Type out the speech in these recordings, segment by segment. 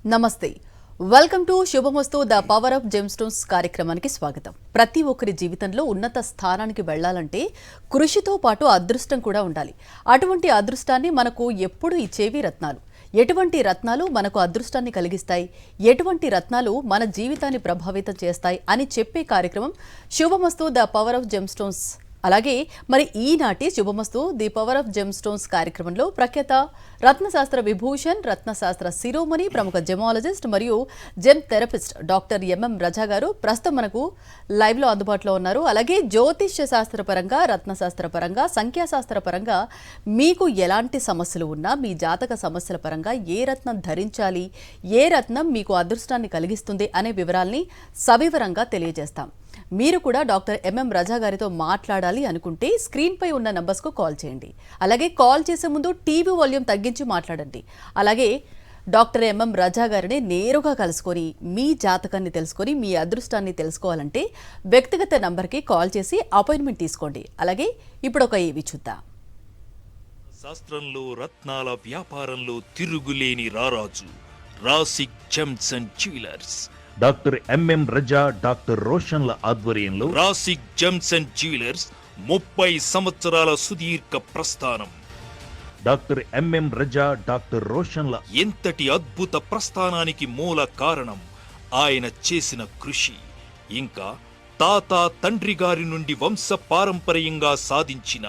నమస్తే. Welcome to Subhamastu the power of జెమ్స్టోన్స్ కార్యక్రమానికి స్వాగతం. ప్రతి ఒక్కరి జీవితంలో ఉన్నత స్థానానికి వెళ్లాలంటే కృషితో పాటు అదృష్టం కూడా ఉండాలి. అటువంటి అదృష్టాన్ని మనకు ఎప్పుడు ఇచ్చేవి రత్నాలు. ఎటువంటి రత్నాలు మనకు అదృష్టాన్ని కలిగిస్తాయి, ఎటువంటి రత్నాలు మన జీవితాన్ని ప్రభావితం చేస్తాయి అని చెప్పే కార్యక్రమం శుభమస్తు ద పవర్ ఆఫ్ జెమ్స్టోన్స్. అలాగే మరి ఈనాటి శుభమస్తు ది పవర్ ఆఫ్ జెమ్స్టోన్స్ కార్యక్రమంలో ప్రఖ్యాత రత్నశాస్త్ర విభూషణ్, రత్నశాస్త్ర శిరోమణి, ప్రముఖ జెమాలజిస్ట్ మరియు జెమ్ థెరపిస్ట్ డాక్టర్ ఎంఎం రజా గారు ప్రస్తుతం మనకు లైవ్లో అందుబాటులో ఉన్నారు. అలాగే జ్యోతిష్య శాస్త్రపరంగా, రత్నశాస్త్రపరంగా, సంఖ్యాశాస్త్రపరంగా మీకు ఎలాంటి సమస్యలు ఉన్నా, మీ జాతక సమస్యల పరంగా ఏ రత్నం ధరించాలి, ఏ రత్నం మీకు అదృష్టాన్ని కలిగిస్తుంది అనే వివరాల్ని సవివరంగా తెలియజేస్తాం. మీరు కూడా డాక్టర్ ఎంఎం రజా గారితో మాట్లాడాలి అనుకుంటే స్క్రీన్పై ఉన్న నంబర్స్కు కాల్ చేయండి. అలాగే కాల్ చేసే ముందు టీవీ వాల్యూమ్ తగ్గించి మాట్లాడండి. అలాగే డాక్టర్ ఎంఎం రజా గారిని నేరుగా కలుసుకొని మీ జాతకాన్ని తెలుసుకొని మీ అదృష్టాన్ని తెలుసుకోవాలంటే వ్యక్తిగత నంబర్కి కాల్ చేసి అపాయింట్మెంట్ తీసుకోండి. అలాగే ఇప్పుడు ఒక ఏవి చూద్దాం. శాస్త్రంలో రత్నాల వ్యాపారంలో తిరుగులేని రారాజు Rasik gems and jewellers. Doctor MM Raza, doctor రోషన్ల ఆధ్వర్యంలో రాసిక్ జెమ్స్ అండ్ జ్యువెలర్స్ 30 సంవత్సరాల సుదీర్ఘ ప్రస్థానం. డాక్టర్ ఎంఎం రజా, డాక్టర్ రోషన్ల ఎంతటి అద్భుత ప్రస్థానానికి మూల కారణం ఆయన చేసిన కృషి, ఇంకా తాత తండ్రి గారి నుండి వంశ పారంపర్యంగా సాధించిన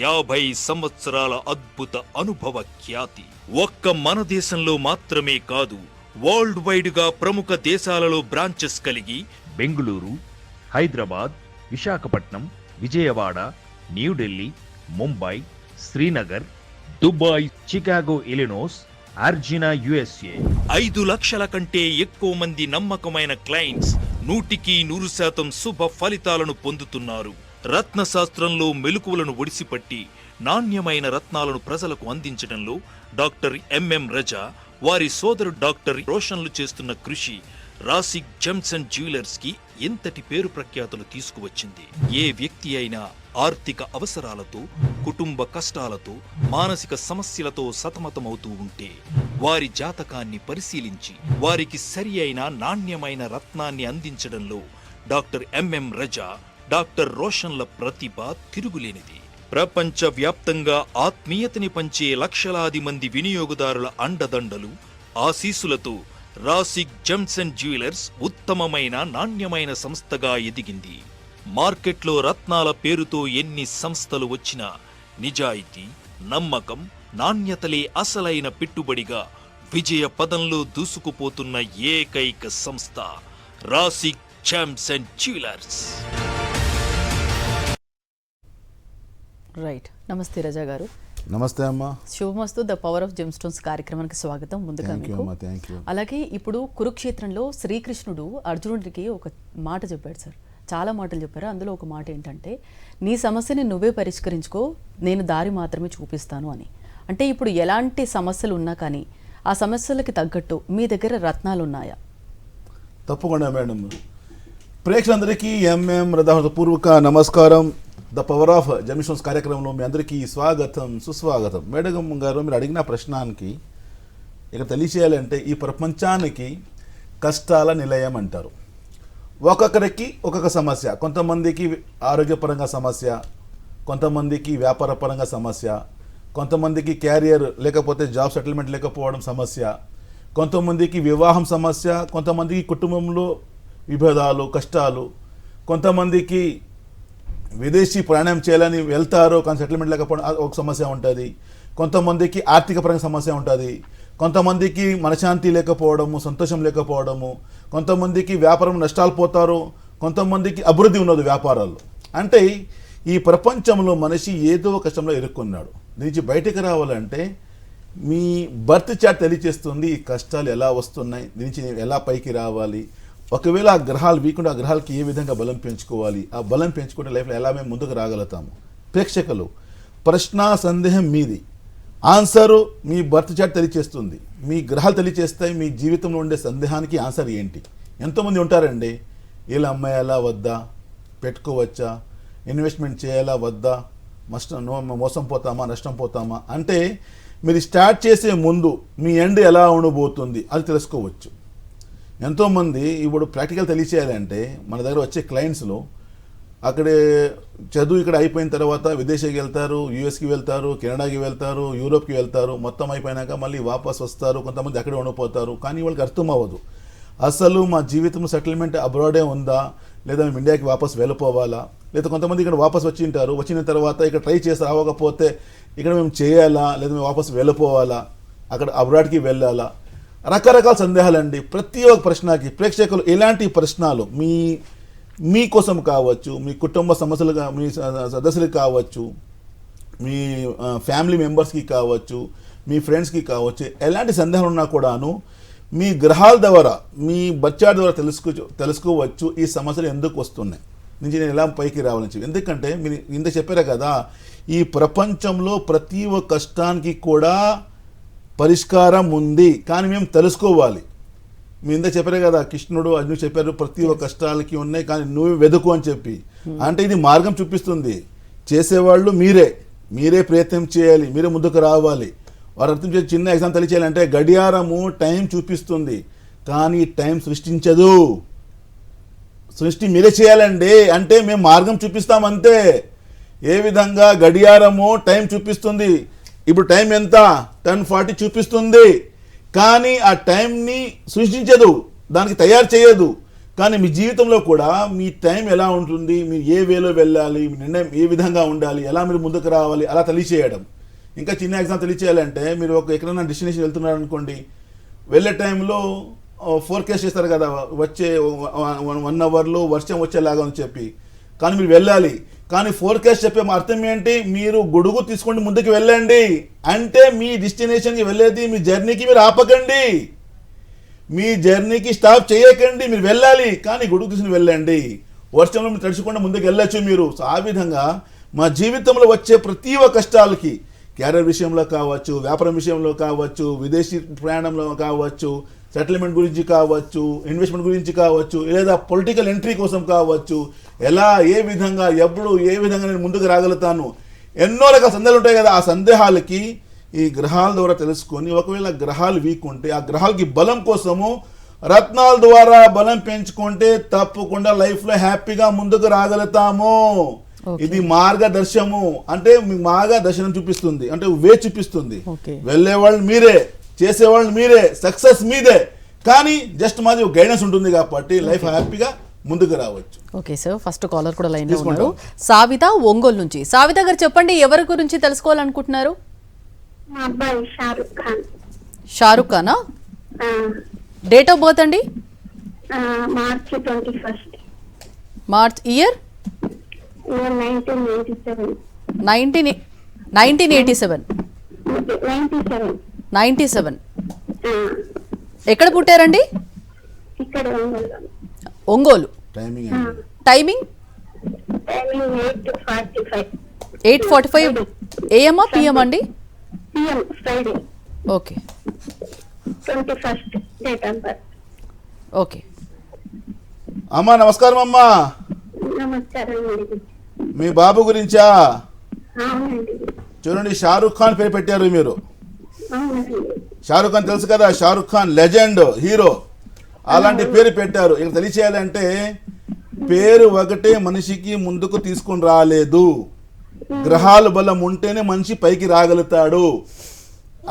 50 సంవత్సరాల అద్భుత అనుభవ ఖ్యాతి. ఒక్క మన దేశంలో మాత్రమే కాదు, వరల్డ్ వైడ్ గా ప్రముఖ దేశాలలో బ్రాంచెస్ కలిగి Bengaluru, Hyderabad, Visakhapatnam, Vijayawada, New Delhi, Mumbai, Srinagar, Dubai, Chicago, Illinois, అర్జినా, యుఎస్ఏ 5 లక్షల కంటే ఎక్కువ మంది నమ్మకమైన క్లయింట్స్ 100% శుభ ఫలితాలను పొందుతున్నారు. రత్నశాస్త్రంలో మెలకువలను ఒడిసిపట్టి నాణ్యమైన రత్నాలను ప్రజలకు అందించడంలో డాక్టర్ ఎంఎం రజా, వారి సోదరుడు డాక్టర్ రోషన్లు చేస్తున్న కృషి రాసిక్ జెమ్స్ అండ్ జ్యువెలర్స్ కి ఎంతటి పేరు ప్రఖ్యాతులు తీసుకువచ్చింది. ఏ వ్యక్తి అయినా ఆర్థిక అవసరాలతో, కుటుంబ కష్టాలతో, మానసిక సమస్యలతో సతమతమవుతూ ఉంటే వారి జాతకాన్ని పరిశీలించి వారికి సరి అయిన నాణ్యమైన రత్నాన్ని అందించడంలో డాక్టర్ ఎంఎం రజా, డాక్టర్ రోషన్ల ప్రతిభ తిరుగులేనిది. ప్రపంచ వ్యాప్తంగా ఆత్మీయతని పంచే లక్షలాది మంది వినియోగదారుల అండదండలు, ఆశీస్సులతో రాసిక్ జెమ్స్ అండ్ జ్యువెలర్స్ ఉత్తమమైన నాణ్యమైన సంస్థగా ఎదిగింది. మార్కెట్లో రత్నాల పేరుతో ఎన్ని సంస్థలు వచ్చినా నిజాయితీ, నమ్మకం, నాణ్యతలే అసలైన పెట్టుబడిగా విజయ పదంలో దూసుకుపోతున్న ఏకైక సంస్థ రాసిక్ జెమ్స్ అండ్ జ్యువెలర్స్. రైట్. నమస్తే రజా గారు. నమస్తే అమ్మా. శుభమస్తు ద పవర్ ఆఫ్ జెమ్స్టోన్స్ కార్యక్రమానికి స్వాగతం. ముందుగా మీకు. అలాగే ఇప్పుడు కురుక్షేత్రంలో శ్రీకృష్ణుడు అర్జునుడికి ఒక మాట చెప్పాడు సార్, చాలా మాటలు చెప్పారు. అందులో ఒక మాట ఏంటంటే, నీ సమస్యని నువ్వే పరిష్కరించుకో, నేను దారి మాత్రమే చూపిస్తాను అని. అంటే ఇప్పుడు ఎలాంటి సమస్యలు ఉన్నా కానీ ఆ సమస్యలకి తగ్గట్టు మీ దగ్గర రత్నాలు ఉన్నాయా? తప్పకుండా మేడం. ప్రేక్షకులందరికీ ఎంఎం రజా పూర్వక నమస్కారం. ద పవర్ ఆఫ్ జెమ్స్టోన్స్ కార్యక్రమంలో మీ అందరికీ స్వాగతం, సుస్వాగతం. మేడం గారు, మీరు అడిగిన ప్రశ్నానికి ఇక తెలియచేయాలంటే, ఈ ప్రపంచానికి కష్టాల నిలయం అంటారు. ఒక్కొక్కరికి ఒక్కొక్క సమస్య. కొంతమందికి ఆరోగ్యపరంగా సమస్య, కొంతమందికి వ్యాపారపరంగా సమస్య, కొంతమందికి క్యారియర్ లేకపోతే జాబ్ సెటిల్మెంట్ లేకపోవడం సమస్య, కొంతమందికి వివాహం సమస్య, కొంతమందికి కుటుంబంలో విభేదాలు, కష్టాలు, కొంతమందికి విదేశీ ప్రయాణం చేయాలని వెళ్తారు కానీ సెటిల్మెంట్ లేకపోవడం ఒక సమస్య ఉంటుంది, కొంతమందికి ఆర్థిక పరంగా సమస్య ఉంటుంది, కొంతమందికి మనశాంతి లేకపోవడము, సంతోషం లేకపోవడము, కొంతమందికి వ్యాపారం నష్టాలు పోతారు, కొంతమందికి అభివృద్ధి ఉండదు వ్యాపారాలు. అంటే ఈ ప్రపంచంలో మనిషి ఏదో కష్టంలో ఇరుక్కున్నాడు. నుంచి బయటకు రావాలంటే మీ బర్త్ చార్ట్ తెలియచేస్తుంది ఈ కష్టాలు ఎలా వస్తున్నాయి, నుంచి ఎలా పైకి రావాలి. ఒకవేళ ఆ గ్రహాలు వీకుండా ఆ గ్రహాలకి ఏ విధంగా బలం పెంచుకోవాలి, ఆ బలం పెంచుకుంటే లైఫ్లో ఎలా మేము ముందుకు రాగలుగుతాము. ప్రేక్షకులు, ప్రశ్న సందేహం మీది, ఆన్సరు మీ బర్త్ చార్ట్ తెలియచేస్తుంది, మీ గ్రహాలు తెలియచేస్తాయి. మీ జీవితంలో ఉండే సందేహానికి ఆన్సర్ ఏంటి? ఎంతోమంది ఉంటారండి, వీళ్ళు అమ్మాయాలా వద్దా, పెట్టుకోవచ్చా, ఇన్వెస్ట్మెంట్ చేయాలా వద్దా, మోసం పోతామా, నష్టం పోతామా అంటే మీరు స్టార్ట్ చేసే ముందు మీ ఎండ్ ఎలా ఉండబోతుంది అది తెలుసుకోవచ్చు. ఎంతోమంది ఇప్పుడు ప్రాక్టికల్ తెలియచేయాలంటే మన దగ్గర వచ్చే క్లయింట్స్లో అక్కడే చదువు ఇక్కడ అయిపోయిన తర్వాత విదేశానికి వెళ్తారు, యూఎస్కి వెళ్తారు, కెనడాకి వెళ్తారు, యూరోప్కి వెళ్తారు. మొత్తం అయిపోయినాక మళ్ళీ వాపస్ వస్తారు. కొంతమంది అక్కడే ఉండిపోతారు. కానీ వాళ్ళకి అర్థం అవ్వదు అసలు మా జీవితంలో సెటిల్మెంట్ అబ్రాడే ఉందా, లేదా మేము ఇండియాకి వాపస్ వెళ్ళిపోవాలా, లేదా కొంతమంది ఇక్కడ వాపస్ వచ్చింటారు. వచ్చిన తర్వాత ఇక్కడ ట్రై చేసి రావకపోతే ఇక్కడ మేము చేయాలా, లేదా మేము వాపస్ వెళ్ళిపోవాలా, అక్కడ అబ్రాడ్కి వెళ్ళాలా, రకరకాల సందేహాలండి. ప్రతి ఒక్క ప్రశ్నకి ప్రేక్షకులు ఎలాంటి ప్రశ్నలు మీకోసం కావచ్చు, మీ కుటుంబ సమస్యలుగా మీ సదస్సులకు కావచ్చు, మీ ఫ్యామిలీ మెంబర్స్కి కావచ్చు, మీ ఫ్రెండ్స్కి కావచ్చు, ఎలాంటి సందేహాలు ఉన్నా కూడాను మీ గ్రహాల ద్వారా, మీ బచ్చార్ ద్వారా తెలుసుకోవచ్చు ఈ సమస్యలు ఎందుకు వస్తున్నాయి నుంచి నేను ఎలా పైకి రావాలని. ఎందుకంటే మీరు ఇంత చెప్పారే కదా, ఈ ప్రపంచంలో ప్రతి ఒక్క కష్టానికి కూడా పరిష్కారం ఉంది, కానీ మేము తెలుసుకోవాలి. మీ ఇంత చెప్పారే కదా, కృష్ణుడు అర్జునుడు చెప్పారు ప్రతి ఒక్క కష్టాలకి ఉన్నాయి కానీ నువ్వు వెతుకు అని చెప్పి. అంటే ఇది మార్గం చూపిస్తుంది. చేసేవాళ్ళు మీరే ప్రయత్నం చేయాలి, మీరే ముందుకు రావాలి. వారు అర్థం చేసి చిన్న ఎగ్జాంపుల్ తెలియచేయాలంటే గడియారము టైం చూపిస్తుంది కానీ టైం సృష్టించదు. సృష్టి మీరే చేయాలండి. అంటే మేము మార్గం చూపిస్తామంతే. ఏ విధంగా గడియారము టైం చూపిస్తుంది, ఇప్పుడు టైం ఎంత 10:40 చూపిస్తుంది కానీ ఆ టైంని సృష్టించదు, దానికి తయారు చేయదు. కానీ మీ జీవితంలో కూడా మీ టైం ఎలా ఉంటుంది, మీరు ఏ వేలో వెళ్ళాలి, మీ నిర్ణయం ఏ విధంగా ఉండాలి, ఎలా మీరు ముందుకు రావాలి అలా తెలియచేయడం. ఇంకా చిన్న ఎగ్జాంపుల్ తెలియచేయాలంటే మీరు ఎక్కడైనా డెస్టినేషన్ వెళ్తున్నారు అనుకోండి, వెళ్ళే టైంలో ఫోర్కాస్ట్ చేస్తారు కదా, వచ్చే 1 అవర్లో వర్షం వచ్చేలాగా అని చెప్పి. కానీ మీరు వెళ్ళాలి, కానీ ఫోర్కాస్ట్ చెప్పే అర్థం ఏంటి, మీరు గొడుగు తీసుకొని ముందుకు వెళ్ళండి. అంటే మీ డెస్టినేషన్కి వెళ్ళేది, మీ జర్నీకి మీరు ఆపకండి, మీ జర్నీకి స్టాప్ చేయకండి, మీరు వెళ్ళాలి కానీ గొడుగు తీసుకుని వెళ్ళండి. వర్షంలో మీరు తడుచుకుండా ముందుకు వెళ్ళచ్చు మీరు. సో ఆ విధంగా మా జీవితంలో వచ్చే ప్రతి ఒక్క కష్టాలకి, క్యారియర్ విషయంలో కావచ్చు, వ్యాపారం విషయంలో కావచ్చు, విదేశీ ప్రయాణంలో కావచ్చు, సెటిల్మెంట్ గురించి కావచ్చు, ఇన్వెస్ట్మెంట్ గురించి కావచ్చు, లేదా పొలిటికల్ ఎంట్రీ కోసం కావచ్చు, ఎలా ఏ విధంగా ఎప్పుడు ఏ విధంగా నేను ముందుకు రాగలుగుతాను, ఎన్నో రకాల సందేహాలు ఉంటాయి కదా. ఆ సందేహాలకి ఈ గ్రహాల ద్వారా తెలుసుకొని, ఒకవేళ గ్రహాలు వీక్ ఉంటే ఆ గ్రహాలకి బలం కోసము రత్నాల ద్వారా బలం పెంచుకుంటే తప్పకుండా లైఫ్లో హ్యాపీగా ముందుకు రాగలుగుతాము. ఇది మార్గదర్శనము. అంటే మీకు మార్గదర్శనం చూపిస్తుంది, అంటే వే చూపిస్తుంది. వెళ్ళేవాళ్ళు మీరే, చేసేవాళ్ళు మీరే, సక్సెస్ మీదే. కానీ జస్ట్ మాది గైడెన్స్ ఉంటుంది కాబట్టి లైఫ్ హ్యాపీగా ముందుకు రావచ్చు. ఓకే సార్, ఫస్ట్ కాలర్ కూడా లైన్ లో ఉన్నారు. సావిత ఒంగోలు నుంచి. సావిత గారు చెప్పండి, ఎవరి గురించి తెలుసుకోవాలనుకుంటున్నారు? మా అబ్బాయి షారుఖ్ ఖాన్. షారుఖ్ ఖానా? డేట్ ఆఫ్ బర్త్ అండి? మార్చ్ 21. March year 1987. 1987. 97. ఎక్కడ పుట్టారండి? ఇక్కడ Ongole. Timing timing 8:45 AM PM అండి? PM Friday. Okay 21 date of birth. Okay. అమ్మా నమస్కారం అమ్మా. నమస్కారం అండి. మీ బాబు గురించా? అవునండి. చూడండి, షారుఖ్ ఖాన్ పేరు పెట్టారు మీరు. అవునండి. షారుఖ్ ఖాన్ తెలుసు కదా, షారుఖ్ ఖాన్ లెజెండ్ హీరో. అలాంటి పేరు పెట్టారు. ఇక్కడ తెలియచేయాలంటే పేరు ఒకటే మనిషికి ముందుకు తీసుకుని రాలేదు, గ్రహాల బలం ఉంటేనే మనిషి పైకి రాగలుగుతాడు.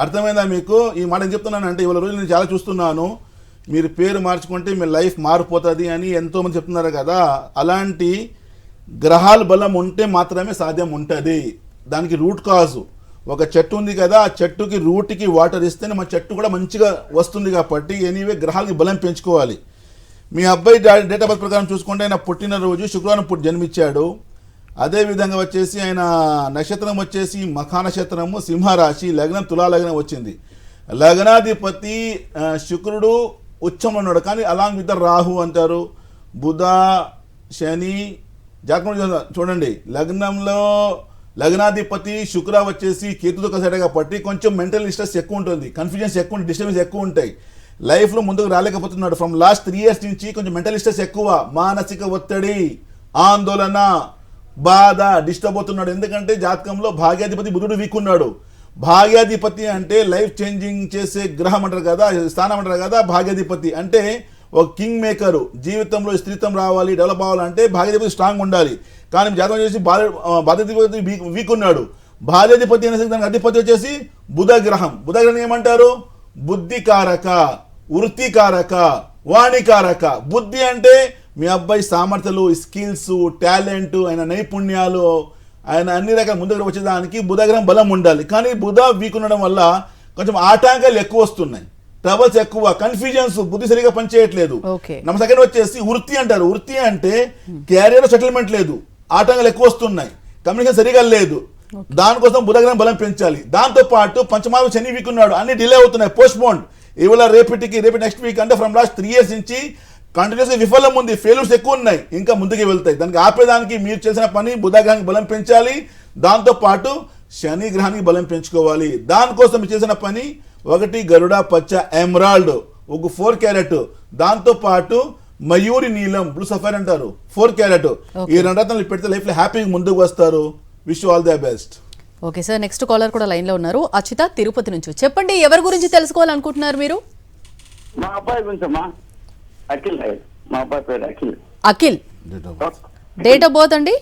అర్థమైందా మీకు? ఈ మాట ఏం చెప్తున్నానంటే, ఇవాళ రోజు నేను చాలా చూస్తున్నాను, మీరు పేరు మార్చుకుంటే మీ లైఫ్ మారిపోతుంది అని ఎంతోమంది చెప్తున్నారు కదా. అలాంటి గ్రహాల బలం ఉంటే మాత్రమే సాధ్యం ఉంటుంది. దానికి రూట్ కాజు ఒక చెట్టు ఉంది కదా, ఆ చెట్టుకి రూట్కి వాటర్ ఇస్తేనే మా చెట్టు కూడా మంచిగా వస్తుంది. కాబట్టి ఎనీవే గ్రహాలకి బలం పెంచుకోవాలి. మీ అబ్బాయి డేట్ ఆఫ్ బర్త్ ప్రకారం చూసుకుంటే ఆయన పుట్టినరోజు శుక్రవారం జన్మించాడు. అదేవిధంగా వచ్చేసి ఆయన నక్షత్రం వచ్చేసి మఖా నక్షత్రము, సింహరాశి, లగ్నం తులా లగ్నం వచ్చింది. లగ్నాధిపతి శుక్రుడు ఉచ్చంలో ఉన్నాడు, కానీ అలాంగ్ విత్ రాహు అంటారు. బుధ, శని జాతకం చూడండి, లగ్నంలో లగ్నాధిపతి శుక్ర వచ్చేసి కేతుతో కలిసాడు కాబట్టి కొంచెం మెంటల్ స్ట్రెస్ ఎక్కువ ఉంటుంది, కన్ఫ్యూజన్స్ ఎక్కువ ఉంటుంది, డిస్టర్బెన్స్ ఎక్కువ ఉంటాయి. లైఫ్లో ముందుకు రాలేకపోతున్నాడు. ఫ్రమ్ లాస్ట్ 3 years నుంచి కొంచెం మెంటల్ స్ట్రెస్ ఎక్కువ, మానసిక ఒత్తిడి, ఆందోళన, బాధ, డిస్టర్బ్ అవుతున్నాడు. ఎందుకంటే జాతకంలో భాగ్యాధిపతి బుధుడు వీక్ ఉన్నాడు. భాగ్యాధిపతి అంటే లైఫ్ చేంజింగ్ చేసే గ్రహం అంటారు కదా, స్థానం అంటారు కదా. భాగ్యాధిపతి అంటే ఒక కింగ్ మేకరు. జీవితంలో స్థిరత్వం రావాలి, డెవలప్ అవ్వాలంటే భాగ్యాధిపతి స్ట్రాంగ్ ఉండాలి. కానీ జాతకం చేసి భాగ్యాధిపతి వీక్ ఉన్నాడు. భాగ్యాధిపతి అనేసి దానికి అధిపతి వచ్చేసి బుధ గ్రహం. బుధ గ్రహం ఏమంటారు? బుద్ధికారక, వృత్తికారక, వాణికారక. బుద్ధి అంటే మీ అబ్బాయి సామర్థ్యాలు, స్కిల్స్, టాలెంట్, ఆయన నైపుణ్యాలు, ఆయన అన్ని రకాల ముందుకు వచ్చేదానికి బుధగ్రహం బలం ఉండాలి. కానీ బుధ వీక్ ఉండడం వల్ల కొంచెం ఆటంకాలు ఎక్కువ వస్తున్నాయి, ట్రబుల్స్ ఎక్కువ, కన్ఫ్యూజన్స్, బుద్ధి సరిగా పనిచేయట్లేదు. ನಮ್ಮ సెకండ్ వచ్చేసి వృత్తి అంటారు. వృత్తి అంటే క్యారియర్ సెటిల్మెంట్ లేదు, ఆటంకాలు ఎక్కువ వస్తున్నాయి, కమ్యూనికేషన్ సరిగా లేదు. దానికోసం బుధగ్రహం బలం పెంచాలి. దాంతో పాటు పంచమావ శని వీక్ ఉన్నాడు, అన్ని డిలే అవుతున్నాయి, పోస్ట్ పోన్. ఇవాళ రేపు నెక్స్ట్ వీక్ అంటే ఫ్రమ్ లాస్ట్ 3 years నుంచి కంటిన్యూస్గా విఫలం ఉంది, ఫెయిల్యూర్స్ ఎక్కువ ఉన్నాయి, ఇంకా ముందుకు వెళ్తాయి. దానికి ఆపేదానికి మీరు చేసిన పని బుధగ్రహానికి బలం పెంచాలి. దాంతో పాటు శని గ్రహానికి బలం పెంచుకోవాలి. దానికోసం మీరు చేసిన పని 1 గరుడ పచ్చ ఎమరాల్డ్, ఒక 4 క్యారెట్, దాంతో పాటు మయూరి నీలం, బ్లూ సఫైర్ అంటారు, 4 క్యారెట్. ఈ 2 రత్నాలు పెడితే లైఫ్ లో హ్యాపీగా ముందుకు వస్తారు. Wish all the best. Okay sir, next caller కూడా లైన్ లో ఉన్నారు. అచిత తిరుపతి నుంచి. చెప్పండి, ఎవరి గురించి తెలుసుకోవాలనుకుంటున్నారు మీరు? మా అబ్బాయి గురించి అమ్మా, అఖిల్. మా అబ్బాయి పేరు Akhil. Akhil, date of birth అండి?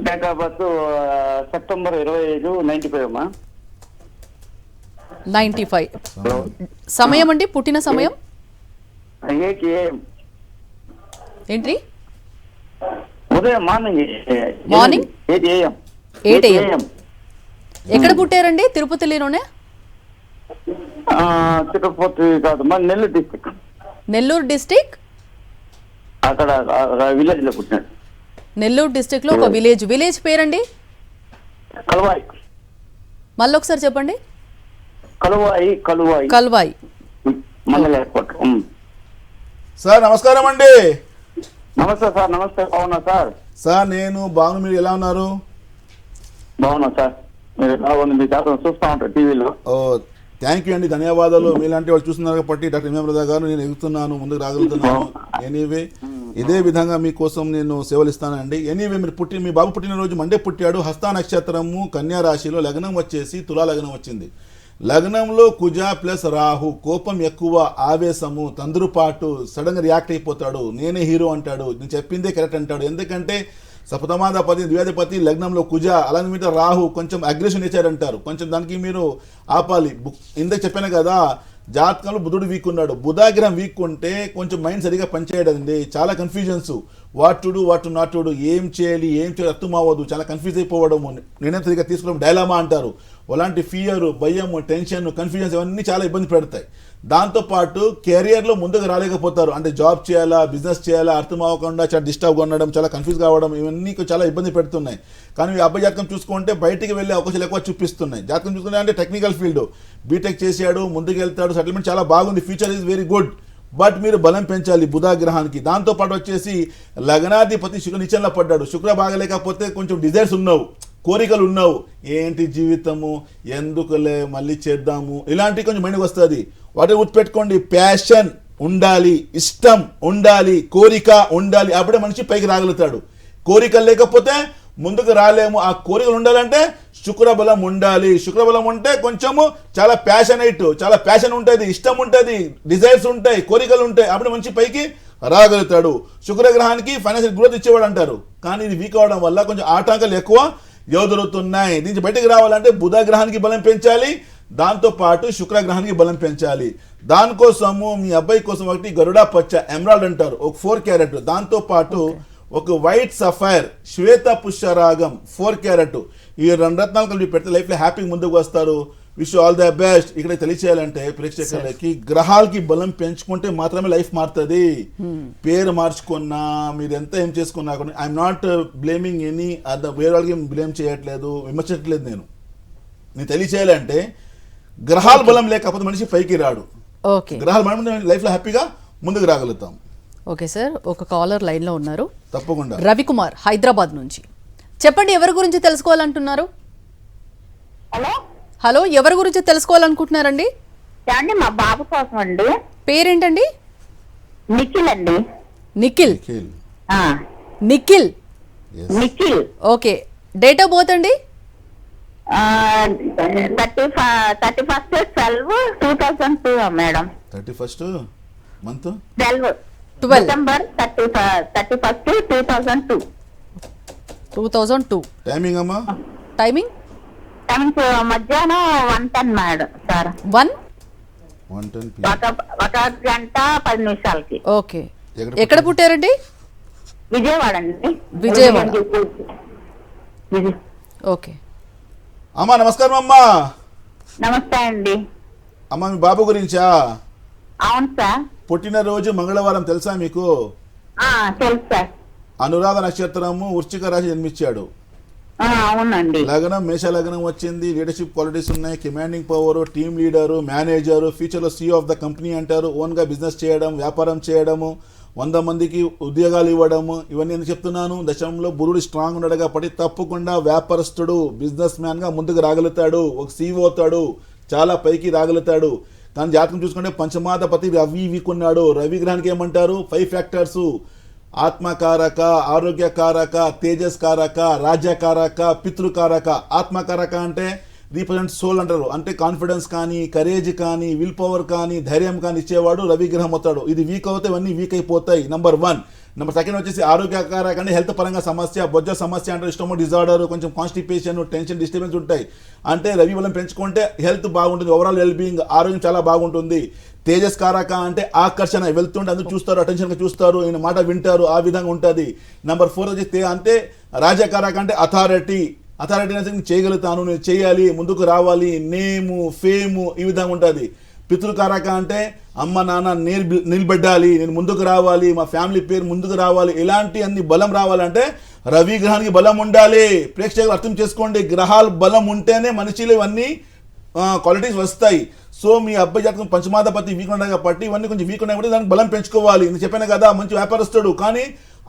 డేట్ ఆఫ్ బర్త్ సెప్టెంబర్ 25, 95 అమ్మా. 95. సమయం అండి, పుట్టిన సమయం? 8 AM. ఏంటి? ఉదయం మార్నింగ్ 8 AM. 8 AM. ఎక్కడ పుట్టారండి? తిరుపతిలోనే? తిరుపతి కాదు, మన నెల్లూరు డిస్ట్రిక్ట్. నెల్లూరు డిస్టిక్, అక్కడ విలేజ్ లో పుట్టినాడు. నెల్లూరు డిస్టిక్ లో ఒక విలేజ్ పేరండి? కలువాయి. మళ్ళీ ఒకసారి చెప్పండి. కల్వాయి మండల ఎయిర్పోర్ట్. సార్ నమస్కారం అండి. నమస్తే సార్. నమస్తే. బాగున్నా సార్? సార్ నేను బాగున్నా, మీరు ఎలా ఉన్నారు? బాగున్నా సార్. మీరు బాగుంది, మీ జాతకం చూస్తూ ఉంటారు టీవీలో. ఓ థ్యాంక్ యూ అండి, ధన్యవాదాలు. మీలాంటి వాళ్ళు చూస్తున్నారు కాబట్టి డాక్టర్ ఎంఎం రజా గారు నేను ఎగుతున్నాను, ముందుకు రాగలుగుతున్నాను. ఎనీవే ఇదే విధంగా మీకోసం నేను సేవలు ఇస్తానండి. ఎనీవే మీరు మీ బాబు పుట్టినరోజు మండే పుట్టాడు. హస్త నక్షత్రము, కన్యా రాశిలో, లగ్నం వచ్చేసి తులా లగ్నం వచ్చింది. లగ్నంలో కుజ ప్లస్ రాహు, కోపం ఎక్కువ, ఆవేశము, తందురుపాటు, సడన్గా రియాక్ట్ అయిపోతాడు, నేనే హీరో అంటాడు, నేను చెప్పిందే కరెక్ట్ అంటాడు. ఎందుకంటే సప్తమాధిపతి, ద్వియాధిపతి లగ్నంలో కుజ, అలాగే మీద రాహు కొంచెం అగ్రెషన్ నేచర్ అంటారు. కొంచెం దానికి మీరు ఆపాలి. ఇందాక చెప్పాను కదా, జాతకంలో బుధుడు వీక్ ఉన్నాడు. బుధాగ్రహం వీక్ ఉంటే కొంచెం మైండ్ సరిగా పనిచేయడండి, చాలా confusions, what to do, what to not to do, ఏం చేయాలి అర్థం అవ్వదు, చాలా కన్ఫ్యూజ్ అయిపోవడము, నిర్ణయం సరిగా తీసుకోవడం డైలామా అంటారు. అలాంటి ఫియర్, భయము, టెన్షన్, కన్ఫ్యూజన్స్ ఇవన్నీ చాలా ఇబ్బంది పెడతాయి. దాంతోపాటు కెరియర్లో ముందుకు రాలేకపోతారు, అంటే జాబ్ చేయాలా, బిజినెస్ చేయాలా అర్థం అవ్వకుండా చాలా డిస్టర్బ్గా ఉండడం, చాలా కన్ఫ్యూజ్ కావడం, ఇవన్నీ చాలా ఇబ్బంది పెడుతున్నాయి. కానీ మీ అబ్బాయి జాతకం చూసుకుంటే బయటికి వెళ్ళే అవకాశాలు ఎక్కువ చూపిస్తున్నాయి. జాతకం చూసుకుంటే అంటే టెక్నికల్ ఫీల్డ్, బీటెక్ చేశాడు, ముందుకు వెళ్తాడు, సెటిల్మెంట్ చాలా బాగుంది, future is very good. But మీరు బలం పెంచాలి బుధాగ్రహానికి. దాంతోపాటు వచ్చేసి లగ్నాధిపతి శుక్ర నిచంలో పడ్డాడు. శుక్ర బాగలేకపోతే కొంచెం డిజైర్స్ ఉన్నావు, కోరికలు ఉన్నావు, ఏంటి జీవితము, ఎందుకులే మళ్ళీ చేద్దాము, ఇలాంటివి కొంచెం మైండ్కి వస్తుంది. వాటి గుర్తుపెట్టుకోండి, ప్యాషన్ ఉండాలి, ఇష్టం ఉండాలి, కోరిక ఉండాలి, అప్పుడే మనిషి పైకి రాగలుగుతాడు. కోరికలు లేకపోతే ముందుకు రాలేము. ఆ కోరికలు ఉండాలంటే శుక్రబలం ఉండాలి. శుక్రబలం ఉంటే కొంచెము చాలా ప్యాషన్ ఉంటుంది, ఇష్టం ఉంటుంది, డిజైర్స్ ఉంటాయి, కోరికలు ఉంటాయి, అప్పుడు మంచి పైకి రాగలుగుతాడు. శుక్రగ్రహానికి ఫైనాన్షియల్ గ్రోత్ ఇచ్చేవాడు అంటారు, కానీ ఇది వీక్ అవడం వల్ల కొంచెం ఆటంకాలు ఎక్కువ ఎదురుతున్నాయి. దీనికి బయటకు రావాలంటే బుధ గ్రహానికి బలం పెంచాలి, దాంతో పాటు శుక్రగ్రహానికి బలం పెంచాలి. దానికోసము మీ అబ్బాయి కోసం 1 గరుడ పచ్చ ఎమరాల్డ్ అంటారు, ఒక 4 క్యారెట్, దాంతో పాటు ఒక వైట్ సఫైర్, శ్వేత పుష్యరాగం 4 క్యారెట్, ఈ 2 రత్నాలు కలిపి పెడితే లైఫ్ లో హ్యాపీగా ముందుకు వస్తారు. Wish all the best. ఇక్కడ తెలియచేయాలంటే ప్రేక్షకులకి గ్రహాలకి బలం పెంచుకుంటే మాత్రమే లైఫ్ మారుతుంది. పేరు మార్చుకున్నా, మీరు ఎంత ఏం చేసుకున్నా కూడా, I'm not blaming any other, వేరే వాళ్ళకి బ్లేమ్ చేయట్లేదు, విమర్శించట్లేదు. నేను తెలియచేయాలంటే గ్రహాల బలం లేకపోతే మనిషి పైకి రాడు. గ్రహాల బలం లైఫ్ లో హ్యాపీగా ముందుకు రాగలుగుతాం. ఓకే సార్, ఒక కాలర్ లైన్ లో ఉన్నారు, తప్పకుండా. రవికుమార్ హైదరాబాద్ నుంచి. చెప్పండి, ఎవరి గురించి తెలుసుకోవాలంటున్నారు? హలో, ఎవరి గురించి తెలుసుకోవాలనుకుంటున్నారండి? అండి మా బాబు కోసం అండి. పేరేంటండి? నిఖిల్ అండి. Nikhil. Nikhil okay, date of birth అండి? 31/12/2002 madam. 31st month 12 12. December 31st 2002. 2002. Timing అమ్మా టైమింగ్ టైమింగ్స్ మధ్యాహ్నం 1:10 మేడం సార్. 1. 1:10 PM. ఒక గంట 10 నిమిషాలకి. ఓకే, ఎక్కడ పుట్టారండి? విజయవాడ అండి. విజయవాడ. ఓకే. అమ్మా నమస్కారం అమ్మా. నమస్తే అండి. అమ్మా మీ బాబు గురించా? అవును సార్. పుట్టినరోజు మంగళవారం తెలుసా మీకు? తెలుసు సార్. అనురాధ నక్షత్రము వృశ్చిక రాశి జన్మించాడు. అవునండి. లగ్నం మేష లగ్నం వచ్చింది. లీడర్షిప్ క్వాలిటీస్ ఉన్నాయి. Commanding power, team leader, manager, ఫ్యూచర్లో CEO ఆఫ్ ద కంపెనీ అంటారు. ఓన్గా బిజినెస్ చేయడం, వ్యాపారం చేయడము, 100 మందికి ఉద్యోగాలు ఇవ్వడము, ఇవన్నీ ఎందుకు చెప్తున్నాను? దశంలో బురుడు స్ట్రాంగ్ ఉన్నాడు కాబట్టి తప్పకుండా వ్యాపారస్తుడు, బిజినెస్ మ్యాన్గా ముందుకు రాగలుగుతాడు. ఒక CEO అవుతాడు, చాలా పైకి రాగలుగుతాడు. కానీ జాతకం చూసుకుంటే పంచమాధిపతి రవి వీకున్నాడు. రవి గ్రహానికి ఏమంటారు? 5 ఫ్యాక్టర్స్: ఆత్మకారక, ఆరోగ్యకారక, తేజస్కారక, రాజ్యకారక, పితృకారక. ఆత్మకారక అంటే రీప్రజెంట్ సోల్ అంటారు. అంటే కాన్ఫిడెన్స్ కానీ, కరేజ్ కానీ, విల్ పవర్ కానీ, ధైర్యం కానీ ఇచ్చేవాడు రవి గ్రహం అవుతాడు. ఇది వీక్ అవుతే ఇవన్నీ వీక్ అయిపోతాయి. నంబర్ 1. నెంబర్ 2 వచ్చేసి ఆరోగ్యకారక అంటే హెల్త్ పరంగా సమస్య, బొజ్జ సమస్య అంటే ఇష్టమో డిజార్డర్, కొంచెం కాన్స్టిపేషన్, టెన్షన్, డిస్టర్బెన్స్ ఉంటాయి. అంటే రవి బలం పెంచుకుంటే హెల్త్ బాగుంటుంది, ఓవరాల్ వెల్బీయింగ్, ఆరోగ్యం చాలా బాగుంటుంది. తేజస్కారక అంటే ఆకర్షణ, వెళ్తుంటే అందరూ చూస్తారు, అటెన్షన్గా చూస్తారు, ఈయన మాట వింటారు, ఆ విధంగా ఉంటుంది. నెంబర్ 4 వచ్చి అంటే రాజకారక అంటే అథారిటీ అనేది నేను చేయగలుగుతాను, నేను చేయాలి, ముందుకు రావాలి, నేము, ఫేము, ఈ విధంగా ఉంటుంది. పితృకారక అంటే అమ్మ నాన్న నిలబెట్టాలి, నేను ముందుకు రావాలి, మా ఫ్యామిలీ పేరు ముందుకు రావాలి, ఇలాంటి అన్ని బలం రావాలంటే రవి గ్రహానికి బలం ఉండాలి. ప్రేక్షకులు అర్థం చేసుకోండి, గ్రహాలు బలం ఉంటేనే మనిషిలో ఇవన్నీ క్వాలిటీస్ వస్తాయి. సో మీ అబ్బాయి జాతకం పంచమాధిపతి వీక్ ఉన్నాయి కాబట్టి ఇవన్నీ కొంచెం వీక్ ఉన్నాయి కాబట్టి దానికి బలం పెంచుకోవాలి. నేను చెప్పాను కదా, మంచి వ్యాపారస్తుడు, కానీ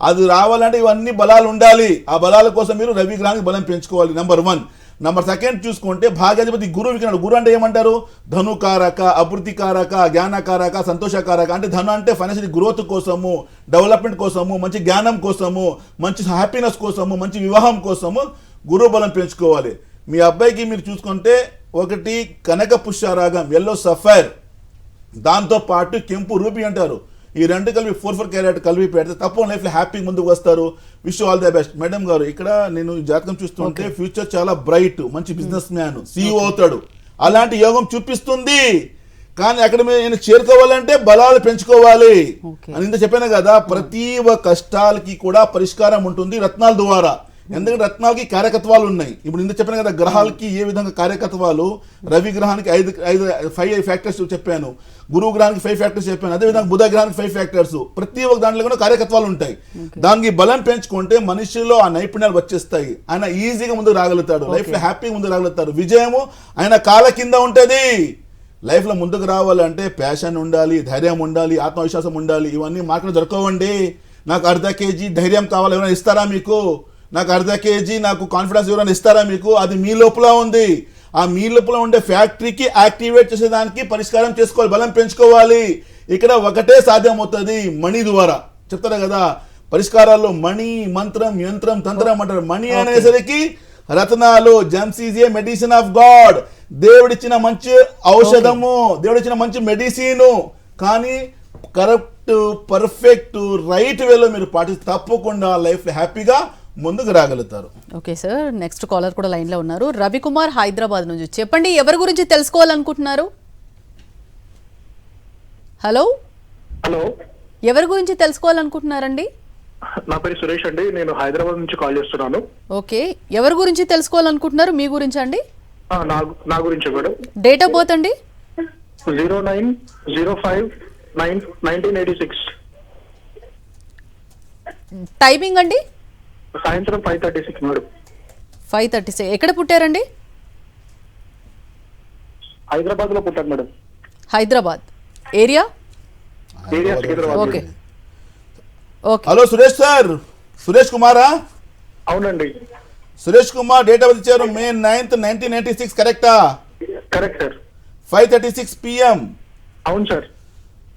అది రావాలంటే ఇవన్నీ బలాలు ఉండాలి. ఆ బలాల కోసం మీరు రవి గ్రహానికి బలం పెంచుకోవాలి. నంబర్ 1. నంబర్ 2 చూసుకుంటే భాగ్యాధిపతి గురువు వికినాడు. గురు అంటే ఏమంటారు? ధనుకారక, అభివృద్ధికారక, జ్ఞానకారక, సంతోషకారక. అంటే ధను అంటే ఫైనాన్షియల్ గ్రోత్ కోసము, డెవలప్మెంట్ కోసము, మంచి జ్ఞానం కోసము, మంచి హ్యాపీనెస్ కోసము, మంచి వివాహం కోసము గురువు బలం పెంచుకోవాలి. మీ అబ్బాయికి మీరు చూసుకుంటే 1 కనక పుష్యరాగం, ఎల్లో సఫైర్, దాంతోపాటు కెంపు రూపీ అంటారు. ఈ 2 కలిపి 4 క్యారెట్ కలిపి పెడితే తప్ప లైఫ్లో హ్యాపీ ముందుకు వస్తారు. Wish all the best. Madam గారు, ఇక్కడ నేను జాతకం చూస్తుంటే ఫ్యూచర్ చాలా బ్రైట్, మంచి బిజినెస్ మ్యాన్, CEO అవుతాడు, అలాంటి యోగం చూపిస్తుంది. కానీ అక్కడ నేను చేరుకోవాలంటే బలాలు పెంచుకోవాలి అని ఇంత చెప్పాను కదా. ప్రతి ఒక్క కష్టాలకి కూడా పరిష్కారం ఉంటుంది రత్నాల ద్వారా. ఎందుకంటే రత్నాలకి కార్యకత్వాలు ఉన్నాయి. ఇప్పుడు ఇంత చెప్పాను కదా, గ్రహాలకి ఏ విధంగా కార్యకత్వాలు. రవి గ్రహానికి 5 ఫ్యాక్టర్స్ చెప్పాను, గురువు గ్రహానికి 5 ఫ్యాక్టర్స్ చెప్పాను, అదేవిధంగా బుధ గ్రహానికి 5 ఫ్యాక్టర్స్. ప్రతి ఒక్క దాంట్లో కూడా కార్యకత్వాలు ఉంటాయి. దానికి బలం పెంచుకుంటే మనిషిలో ఆ నైపుణ్యాలు వచ్చేస్తాయి. ఆయన ఈజీగా ముందుకు రాగలుగుతాడు, లైఫ్లో హ్యాపీగా ముందుకు రాగలుగుతారు. విజయము ఆయన కాళ్ళ కింద ఉంటుంది. లైఫ్లో ముందుకు రావాలంటే ప్యాషన్ ఉండాలి, ధైర్యం ఉండాలి, ఆత్మవిశ్వాసం ఉండాలి. ఇవన్నీ మాత్రం దొరకవండి. నాకు ½ కేజీ ధైర్యం కావాలి, ఎవరైనా ఇస్తారా మీకు? నాకు ½ కేజీ నాకు కాన్ఫిడెన్స్ ఎవరైనా ఇస్తారా మీకు? అది మీ లోపల ఉంది. ఆ మీ లోపల ఉండే ఫ్యాక్టరీకి యాక్టివేట్ చేసేదానికి పరిష్కారం చేసుకోవాలి, బలం పెంచుకోవాలి. ఇక్కడ ఒకటే సాధ్యం అవుతుంది, మణి ద్వారా. చెప్తారా కదా పరిష్కారాల్లో మణి, మంత్రం, యంత్రం, తంత్రం అంటారు. మణి అనేసరికి రత్నాలు, gems is a medicine of God. దేవుడిచ్చిన మంచి ఔషధము, దేవుడిచ్చిన మంచి మెడిసిన్. కానీ కరెక్ట్, పర్ఫెక్ట్, రైట్ వేలో మీరు పాటిస్తే తప్పకుండా లైఫ్ హ్యాపీగా ముందుకు రాగలుగుతారు. ఓకే సార్, నెక్స్ట్ కాలర్ కూడా లైన్లో ఉన్నారు. రవికుమార్ హైదరాబాద్ నుంచి. చెప్పండి, ఎవరి గురించి తెలుసుకోవాలనుకుంటున్నారు? హలో, ఎవరి గురించి తెలుసుకోవాలనుకుంటున్నారండి? నా పేరు సురేష్ అండి, నేను హైదరాబాద్ నుంచి కాల్ చేస్తున్నాను. ఓకే, ఎవరి గురించి తెలుసుకోవాలనుకుంటున్నారు? మీ గురించి అండి? నా గురించి మేడం. డేట్ ఆఫ్ బర్త్ అండి? 09/05/1986. టైమింగ్ అండి? సాయంత్రం 5:36 మేడం. 5:36. ఎక్కడ పుట్టారండి? హైదరాబాద్ లో పుట్టాను madam. Hyderabad area? Okay. Hello Suresh sir, Suresh కుమారా? అవునండి. Suresh Kumar date of birth ఇచ్చారు May 9th, 1996. కరెక్టా? Correct sir. 5:36 PM. అవును సార్.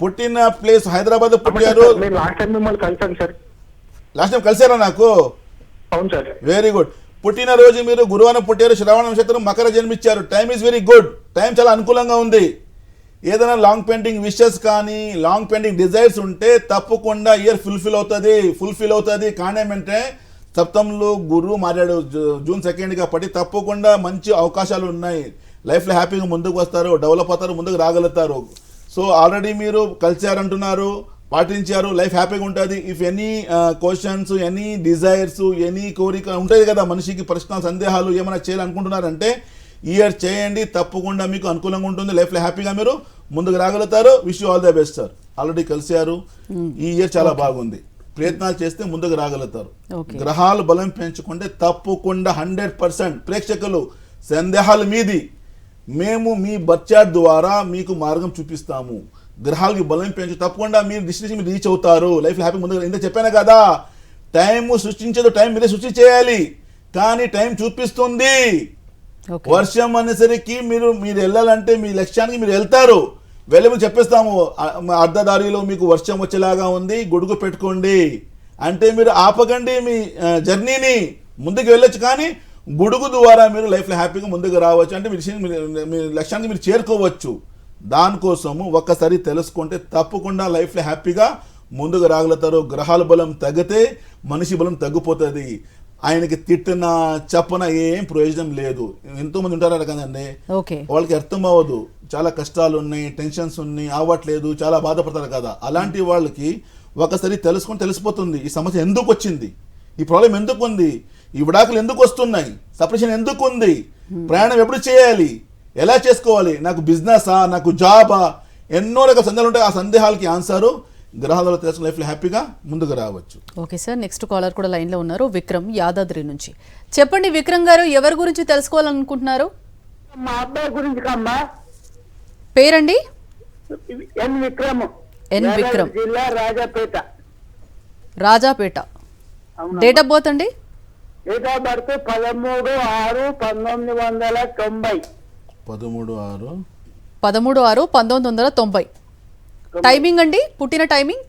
పుట్టిన ప్లేస్ హైదరాబాద్ పుట్టారు. నేను లాస్ట్ టైం మిమ్మల్ని కలిసాను సార్. లాస్ట్ టైం కలిసారా నాకు? అవును సార్. Very good. పుట్టినరోజు మీరు గురువారం పుట్టారు, శ్రవణ నక్షత్రం, మకర జన్మించారు. Time is very good. Time చాలా అనుకూలంగా ఉంది. ఏదైనా లాంగ్ పెండింగ్ విషెస్ కానీ లాంగ్ పెండింగ్ డిజైర్స్ ఉంటే తప్పకుండా ఇయర్ ఫుల్ఫిల్ అవుతుంది. కారణమేంటే సప్తమంలో గురువు మారాడు జూన్ 2 కాబట్టి తప్పకుండా మంచి అవకాశాలు ఉన్నాయి. లైఫ్లో హ్యాపీగా ముందుకు వస్తారు, డెవలప్ అవుతారు, ముందుకు రాగలుగుతారు. సో ఆల్రెడీ మీరు కల్చారంటున్నారు, పాటించారు, లైఫ్ హ్యాపీగా ఉంటుంది. If any questions, any desires, any కోరిక ఉంటుంది కదా మనిషికి, పర్సనల్ సందేహాలు ఏమైనా చేయాలనుకుంటున్నారంటే ఇయర్ చేయండి, తప్పకుండా మీకు అనుకూలంగా ఉంటుంది. లైఫ్లో హ్యాపీగా మీరు ముందుకు రాగలుగుతారు. Wish you all the best sir. Already కలిశారు, ఈ ఇయర్ చాలా బాగుంది. ప్రయత్నాలు చేస్తే ముందుకు రాగలుగుతారు. గ్రహాలు బలం పెంచుకుంటే తప్పకుండా 100%. ప్రేక్షకులు సందేహాలు మీది, మేము మీ బర్చార్ట్ ద్వారా మీకు మార్గం చూపిస్తాము. గ్రహాలకి బలం పెంచు, తప్పకుండా మీరు డిస్టినేషన్ మీరు రీచ్ అవుతారు. లైఫ్లో హ్యాపీ ముందుకు. ఇంత చెప్పాను కదా, టైం సృష్టించదు, టైం మీరే సృష్టి చేయాలి. కానీ టైం చూపిస్తుంది. వర్షం అనేసరికి మీరు వెళ్ళాలంటే మీ లక్ష్యానికి మీరు వెళ్తారు. వెళ్ళి చెప్పేస్తాము అర్ధదారిలో మీకు వర్షం వచ్చేలాగా ఉంది, గొడుగు పెట్టుకోండి అంటే మీరు ఆపకండి మీ జర్నీని, ముందుకు వెళ్ళొచ్చు. కానీ గొడుగు ద్వారా మీరు లైఫ్లో హ్యాపీగా ముందుకు రావచ్చు, అంటే మీ లక్ష్యానికి మీరు చేరుకోవచ్చు. దానికోసము ఒక్కసారి తెలుసుకుంటే తప్పకుండా లైఫ్లో హ్యాపీగా ముందుకు రాగలుగుతారు. గ్రహాల బలం తగ్గితే మనిషి బలం తగ్గిపోతుంది. ఆయనకి తిట్టిన చెప్పన ఏం ప్రయోజనం లేదు. ఎంతో మంది ఉంటారు కదండి, వాళ్ళకి అర్థం అవ్వదు, చాలా కష్టాలు ఉన్నాయి, టెన్షన్స్ ఉన్నాయి, అవ్వట్లేదు, చాలా బాధపడతారు కదా. అలాంటి వాళ్ళకి ఒకసారి తెలుసుకొని తెలిసిపోతుంది ఈ సమస్య ఎందుకు వచ్చింది, ఈ ప్రాబ్లం ఎందుకు ఉంది, ఈ విడాకులు ఎందుకు వస్తున్నాయి, సపరేషన్ ఎందుకు ఉంది, ప్రయాణం ఎప్పుడు చేయాలి, ఎలా చేసుకోవాలి, నాకు బిజినెసా, నాకు జాబా, ఎన్నో రకాల సందేహాలు ఉంటాయి. ఆ సందేహాలకి ఆన్సరు గ్రహాలలో తెలుసుకుని లైఫ్లో హ్యాపీగా ముందుకు రావచ్చు. ఓకే సార్, నెక్స్ట్ కాలర్ కూడా లైన్లో ఉన్నారు, విక్రమ్ యాదాద్రి నుంచి. చెప్పండి విక్రమ్ గారు, ఎవరి గురించి తెలుసుకోవాలనుకుంటున్నారు? మా అబ్బాయి గురించి అమ్మా. పేరండి? ఎన్ విక్రమ్. జిల్లా రాజాపేట. డేట్ ఆఫ్ బర్త్ అండి? Date of birth 13/6/1990. 13/6/1990. టైమింగ్ అండి, పుట్టిన టైమింగ్?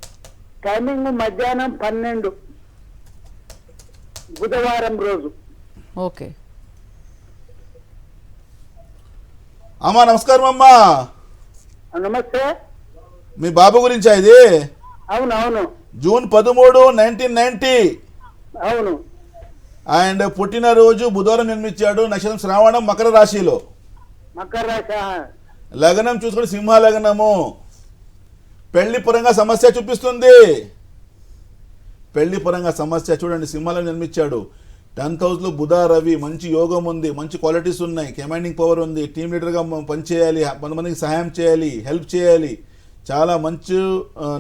టైమింగ్ మధ్యాహ్నం 12 బుధవారం రోజు. ఓకే అమ్మా నమస్కారం. అమ్మా నమస్తే. మీ బాబు గురించా ఇది? అవును. జూన్ 13, 1990. అవును. అండ్ పుట్టినరోజు బుధవారం జన్మించాడు, నక్షత్రం శ్రావణం, మకర రాశిలో. మకర రాశి. లగ్నం చూసుకుంటే సింహ లగ్నము. పెళ్లి పరంగా సమస్య చూపిస్తుంది. పెళ్లి పరంగా సమస్య చూడండి, సింహలో జన్మించాడు. 10th హౌస్లో బుధ రవి, మంచి యోగం ఉంది, మంచి క్వాలిటీస్ ఉన్నాయి, కమాండింగ్ పవర్ ఉంది, టీమ్ లీడర్గా పనిచేయాలి, కొంతమందికి సహాయం చేయాలి, హెల్ప్ చేయాలి, చాలా మంచి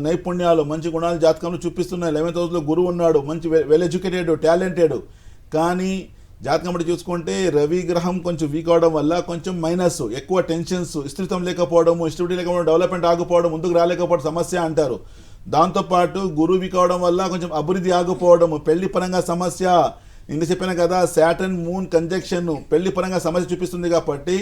నైపుణ్యాలు, మంచి గుణాలు జాతకంలో చూపిస్తున్నాయి. 11th హౌస్లో గురువు ఉన్నాడు, మంచి వెల్ ఎడ్యుకేటెడ్, టాలెంటెడ్. కానీ జాతకం బట్టి చూసుకుంటే రవి గ్రహం కొంచెం వీక్ అవడం వల్ల కొంచెం మైనస్, ఎక్కువ టెన్షన్స్, స్థిరత్వం లేకపోవడము, స్టెబిలిటీ లేకపోవడం, డెవలప్మెంట్ ఆగిపోవడం, ముందుకు రాలేకపోవడం సమస్య అంటారు. దాంతోపాటు గురువు వీక్ అవడం వల్ల కొంచెం అభివృద్ధి ఆగిపోవడము, పెళ్లి పరంగా సమస్య. ఇందుకు చెప్పాను కదా, సాటర్న్ మూన్ కంజంక్షన్ పెళ్లి పరంగా సమస్య చూపిస్తుంది. కాబట్టి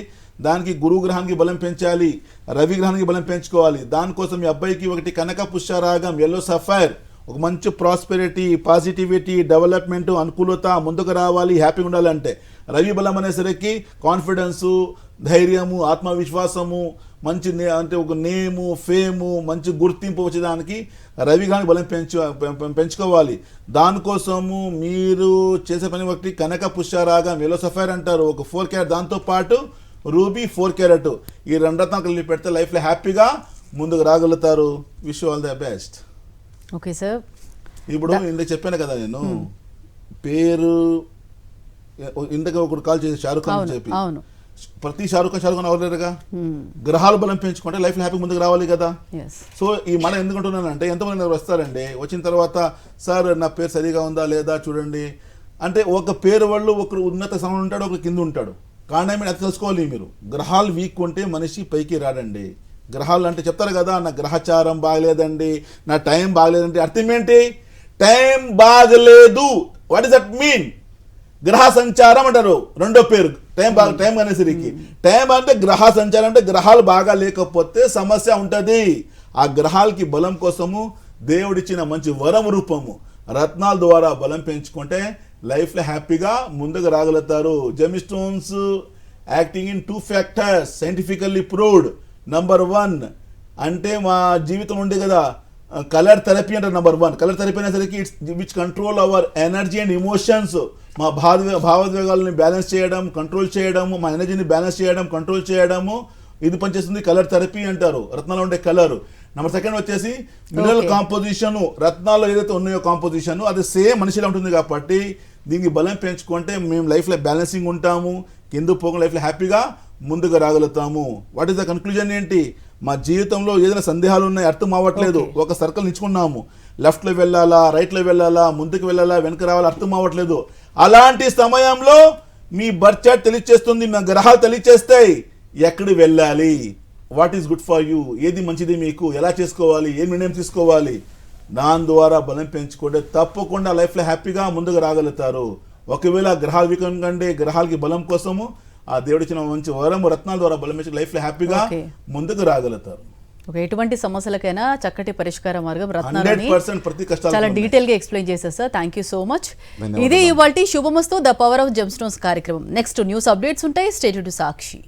దానికి గురు గ్రహానికి బలం పెంచాలి, రవి గ్రహానికి బలం పెంచుకోవాలి. దానికోసం మీ అబ్బాయికి ఒకటి కనక పుష్యరాగం, ఎల్లో సఫైర్, ఒక మంచి ప్రాస్పెరిటీ, పాజిటివిటీ, డెవలప్మెంట్, అనుకూలత, ముందుకు రావాలి, హ్యాపీగా ఉండాలంటే. రవి బలం అనేసరికి కాన్ఫిడెన్సు, ధైర్యము, ఆత్మవిశ్వాసము, మంచి అంటే ఒక నేము, ఫేము, మంచి గుర్తింపు వచ్చేదానికి రవి గ్రహానికి బలం పెంచుకోవాలి. దానికోసము మీరు చేసే పని ఒకటి కనక పుష్యరాగం, ఎల్లో సఫైర్ అంటారు, ఒక 4 క్యారెట్, దాంతోపాటు రూబీ 4 క్యారెట్. ఈ 2 రత్నాలు కలిపి పెడితే లైఫ్లో హ్యాపీగా ముందుకు రాగలుగుతారు. Wish all the best. Okay sir. ఇప్పుడు ఇందుకు చెప్పాను కదా నేను పేరు, ఇందుకు ఒకటి కాల్ చేసి షారుఖ్ ఖాన్ చెప్పి, ప్రతి షారుఖ్ ఖాన్ అవ్వలేరుగా. గ్రహాలు బలం పెంచుకుంటే లైఫ్ హ్యాపీ ముందుకు రావాలి కదా. సో ఈ మాట ఎందుకుంటున్నానంటే, ఎంతమంది వస్తారండి, వచ్చిన తర్వాత సార్ నా పేరు సరిగా ఉందా లేదా చూడండి అంటే, ఒక పేరు వాళ్ళు ఒకరు ఉన్నత స్థానంలో ఉంటాడు, ఒకరు కింద ఉంటాడు. కారణం అది తెలుసుకోవాలి మీరు. గ్రహాలు వీక్ ఉంటే మనిషి పైకి రాడండి. గ్రహాలు అంటే చెప్తారు కదా, నా గ్రహచారం బాగలేదండి, నా టైం బాగలేదండి. అర్థం ఏంటి? టైం బాగలేదు. What is that mean? గ్రహ సంచారం అంటారు, రెండో పేరు. టైం అనేసరికి టైం అంటే గ్రహ సంచారం, అంటే గ్రహాలు బాగా లేకపోతే సమస్య ఉంటుంది. ఆ గ్రహాలకి బలం కోసము దేవుడిచ్చిన మంచి వరం రూపము రత్నాల ద్వారా బలం పెంచుకుంటే లైఫ్లో హ్యాపీగా ముందుకు రాగలుగుతారు. Gem stones acting in 2 factors scientifically proved. Number 1 అంటే మా జీవితం ఉండే కదా కలర్ థెరపీ అంటే నంబర్ 1. కలర్ థెరపీ అనేసరికి it's which control our energy and emotions. మా భావోద్వేగాలని బ్యాలెన్స్ చేయడం, కంట్రోల్ చేయడము, మా ఎనర్జీని బ్యాలెన్స్ చేయడం, కంట్రోల్ చేయడము, ఇది పనిచేస్తుంది కలర్ థెరపీ అంటారు. రత్నాలు ఉండే కలర్. నెంబర్ 2 వచ్చేసి మినరల్ కాంపోజిషన్. రత్నాల్లో ఏదైతే ఉన్నాయో కాంపోజిషన్ అది సేమ్ మనిషిలో ఉంటుంది కాబట్టి దీనికి బలం పెంచుకుంటే మేము లైఫ్లో బ్యాలెన్సింగ్ ఉంటాము, కింద పోకుండా లైఫ్లో హ్యాపీగా ముందుకు రాగలుగుతాము. వాట్ ఈస్ ద కన్క్లూజన్ ఏంటి? మా జీవితంలో ఏదైనా సందేహాలు ఉన్నాయి, అర్థం అవ్వట్లేదు, ఒక సర్కిల్ నిచ్చుకున్నాము, లెఫ్ట్లో వెళ్ళాలా, రైట్లో వెళ్ళాలా, ముందుకు వెళ్ళాలా, వెనక రావాలా, అర్థం అవ్వట్లేదు. అలాంటి సమయంలో మీ బర్త్ చార్ట్ తెలియచేస్తుంది, మీ గ్రహాలు తెలియచేస్తాయి ఎక్కడికి వెళ్ళాలి, what is good for you, ఏది మంచిది మీకు, ఎలా చేసుకోవాలి, ఏ నిర్ణయం తీసుకోవాలి. దాని ద్వారా బలం పెంచుకుంటే తప్పకుండా లైఫ్లో హ్యాపీగా ముందుకు రాగలుగుతారు. ఒకవేళ గ్రహాలు వీకం కంటే గ్రహాలకి బలం కోసము ఆ దేవుడు ఇచ్చిన మంచి వరం రత్నాల ద్వారా బలం పెంచి లైఫ్లో హ్యాపీగా ముందుకు రాగలుగుతారు. ఎటువంటి సమస్యలకైనా చక్కటి పరిష్కార మార్గం రత్నాలని 100% ప్రతి కష్టాలు చాలా డీటెయిల్ గా ఎక్స్ప్లెయిన్ చేశారు sir. Thank you so much. ఇదే ఇవాల్టి శుభమస్తు ద పవర్ ఆఫ్ జెమ్స్టోన్స్ కార్యక్రమం. నెక్స్ట్ న్యూస్ అప్డేట్స్ ఉంటాయి. Stay tune to Sakshi.